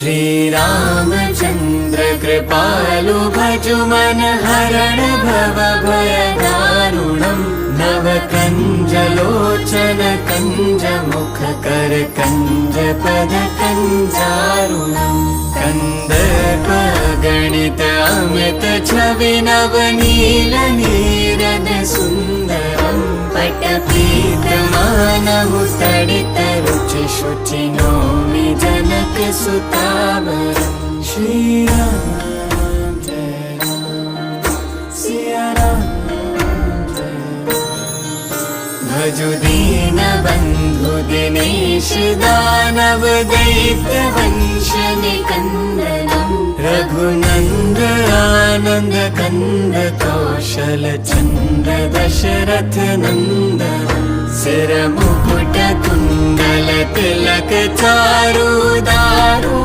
श्रीरामचन्द्र कृपालु भजु मन हरण भव भय दारुणम् नवकञ्ज लोचन कञ्ज मुख कर कञ्ज पद कञ्जारुणम् कन्दर्प गणित अमित छवि नवनील नीरद सुन्दरम् पटपीत मानहु तडित रुचि शुचि नौमि जनक सुतावरम्। श्री राम जय राम सिया राम जय राम। भजु दीन बंधु दिनेश दानव दैत्य वंश निकंदनम् रघुनंद आनंद कंद कौशल चंद दशरथ नंदन सिर मुकुट कुंडल तिलक चारु दारु